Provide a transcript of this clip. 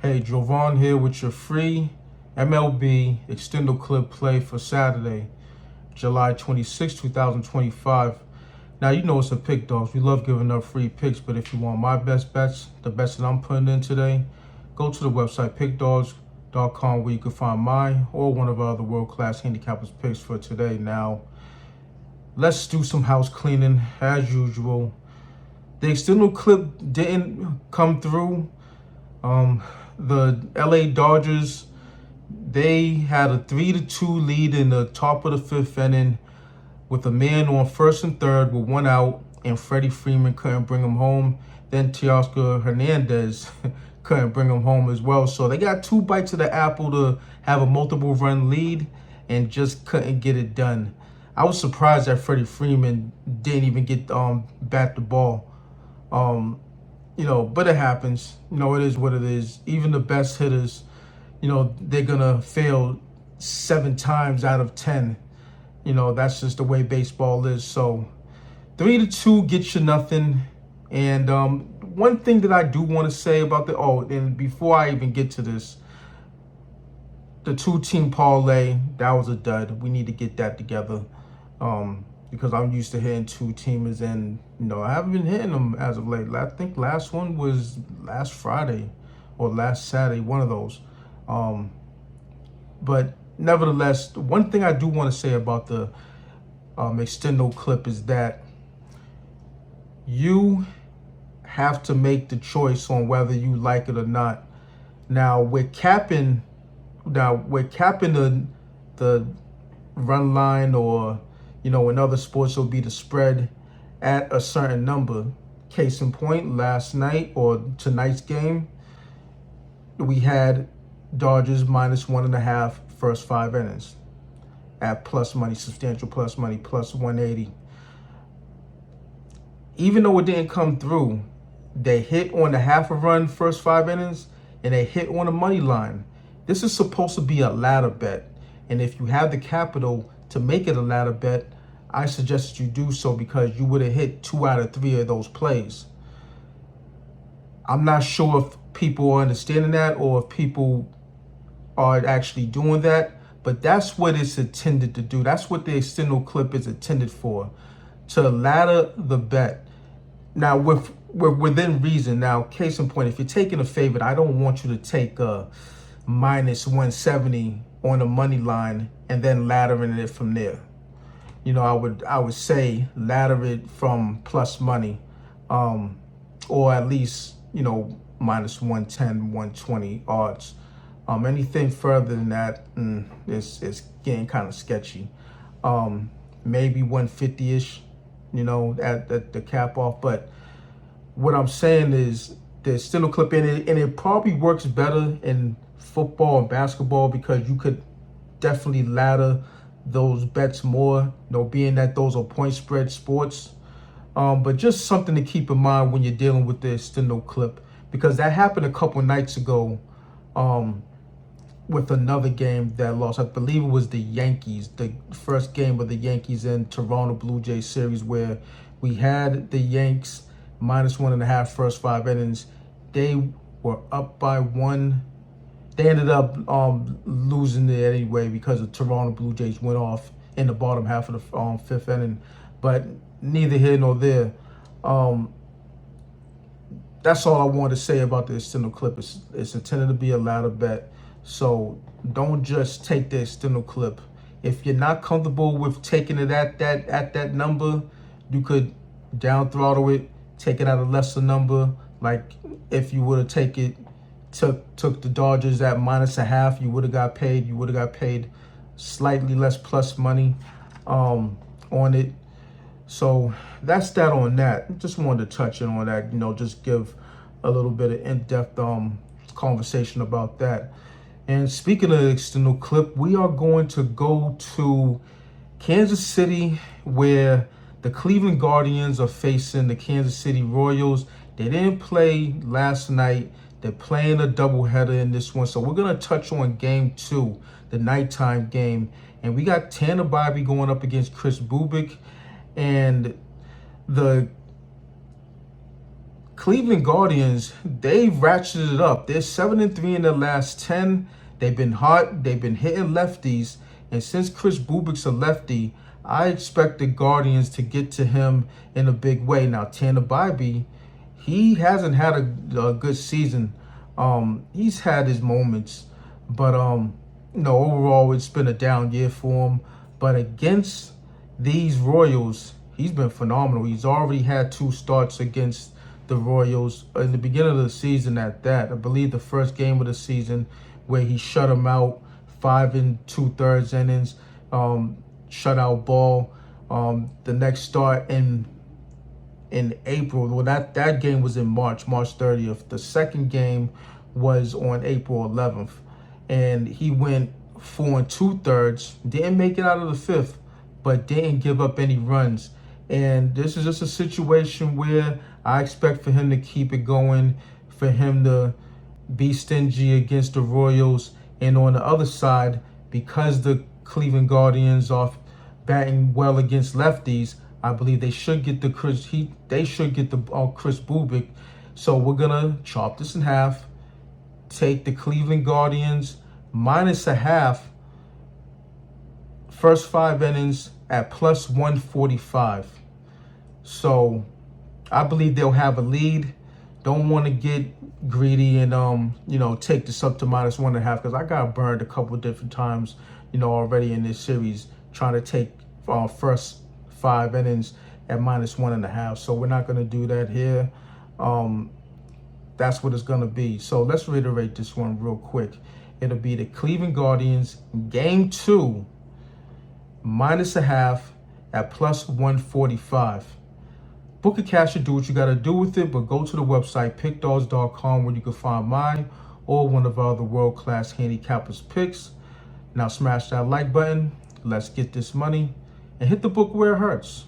Hey, Jovan here with your free MLB Extendo clip play for Saturday, July 26, 2025. Now, you know it's a Pick Dawgz. We love giving up free picks, but if you want my best bets, the best that I'm putting in today, go to the website pickdawgz.com where you can find my or one of our other world-class handicappers picks for today. Now, let's do some house cleaning as usual. The Extendo clip didn't come through. The LA Dodgers, they had a 3-2 lead in the top of the fifth inning with a man on first and third with one out, and Freddie Freeman couldn't bring him home. Then Teoscar Hernandez couldn't bring him home as well. So they got two bites of the apple to have a multiple run lead and just couldn't get it done. I was surprised that Freddie Freeman didn't even get bat the ball. But it happens. It is what it is. Even the best hitters, they're gonna fail 7 times out of 10. That's just the way baseball is. So 3-2 gets you nothing. And one thing that I do want to say about and before I even get to this, the 2-team parlay, that was a dud. We need to get that together. Because I'm used to hitting 2-teamers, and I haven't been hitting them as of late. I think last one was last Friday or last Saturday, one of those. But nevertheless, one thing I do want to say about the Extendo clip is that you have to make the choice on whether you like it or not. Now we're capping the run line, or in other sports it'll be the spread at a certain number. Case in point, last night or tonight's game, we had Dodgers -1.5 first 5 innings at plus money, substantial plus money, plus 180. Even though it didn't come through, they hit on the half a run first 5 innings, and they hit on the money line. This is supposed to be a ladder bet, and if you have the capital to make it a ladder bet, I suggest that you do so, because you would have hit 2 out of 3 of those plays. I'm not sure if people are understanding that or if people are actually doing that, but that's what it's intended to do. That's what the Extendo clip is intended for, to ladder the bet. Now, we're within reason. Now, case in point, if you're taking a favorite, I don't want you to take a -170 on the money line and then laddering it from there. I would say ladder it from plus money, or at least -110, 120 odds. Anything further than that, it's getting kind of sketchy. Maybe 150-ish, at the cap off. But what I'm saying is the Extendo clip in it, and it probably works better in football and basketball, because you could definitely ladder those bets more, being that those are point spread sports. But just something to keep in mind when you're dealing with the Extendo clip, because that happened a couple nights ago with another game that lost. I believe it was the Yankees, the first game of the Yankees and Toronto Blue Jays series, where we had the Yanks -1.5 first 5 innings. They were up by 1. They ended up losing it anyway, because the Toronto Blue Jays went off in the bottom half of the 5th inning. But neither here nor there. That's all I wanted to say about the Extendo clip. It's intended to be a ladder bet. So don't just take the Extendo clip. If you're not comfortable with taking it at that number, you could down throttle it, take it at a lesser number. Like if you would have took the Dodgers at -0.5, you would have got paid. You would have got paid slightly less plus money on it. So that's that on that. Just wanted to touch in on that. Just give a little bit of in-depth conversation about that. And speaking of the Extendo clip, we are going to go to Kansas City, where the Cleveland Guardians are facing the Kansas City Royals. They didn't play last night. They're playing a doubleheader in this one. So we're going to touch on game 2, the nighttime game. And we got Tanner Bybee going up against Chris Bubik. And the Cleveland Guardians, they've ratcheted it up. They're 7-3 in their last 10. They've been hot. They've been hitting lefties. And since Kris Bubik's a lefty, I expect the Guardians to get to him in a big way. Now, Tanner Bybee, he hasn't had a good season. He's had his moments, but overall it's been a down year for him. But against these Royals, he's been phenomenal. He's already had 2 starts against the Royals in the beginning of the season at that. I believe the first game of the season where he shut them out 5 2/3 innings, shutout ball. The next start in April, well, that game was in March 30th. The second game was on April 11th. And he went 4 2/3, didn't make it out of the 5th, but didn't give up any runs. And this is just a situation where I expect for him to keep it going, for him to be stingy against the Royals. And on the other side, because the Cleveland Guardians are batting well against lefties, I believe they should get the Kris Bubik. So we're gonna chop this in half. Take the Cleveland Guardians -0.5 first 5 innings at +145. So I believe they'll have a lead. Don't want to get greedy and take this up to -1.5, because I got burned a couple of different times already in this series trying to take first 5 innings at -1.5. So we're not going to do that here. That's what it's going to be. So let's reiterate this one real quick. It'll be the Cleveland Guardians game 2 -0.5 at +145. Book a cash or do what you got to do with it, but go to the website pickdawgz.com where you can find mine or one of our other world-class handicappers picks. Now smash that like button. Let's get this money and hit the book where it hurts.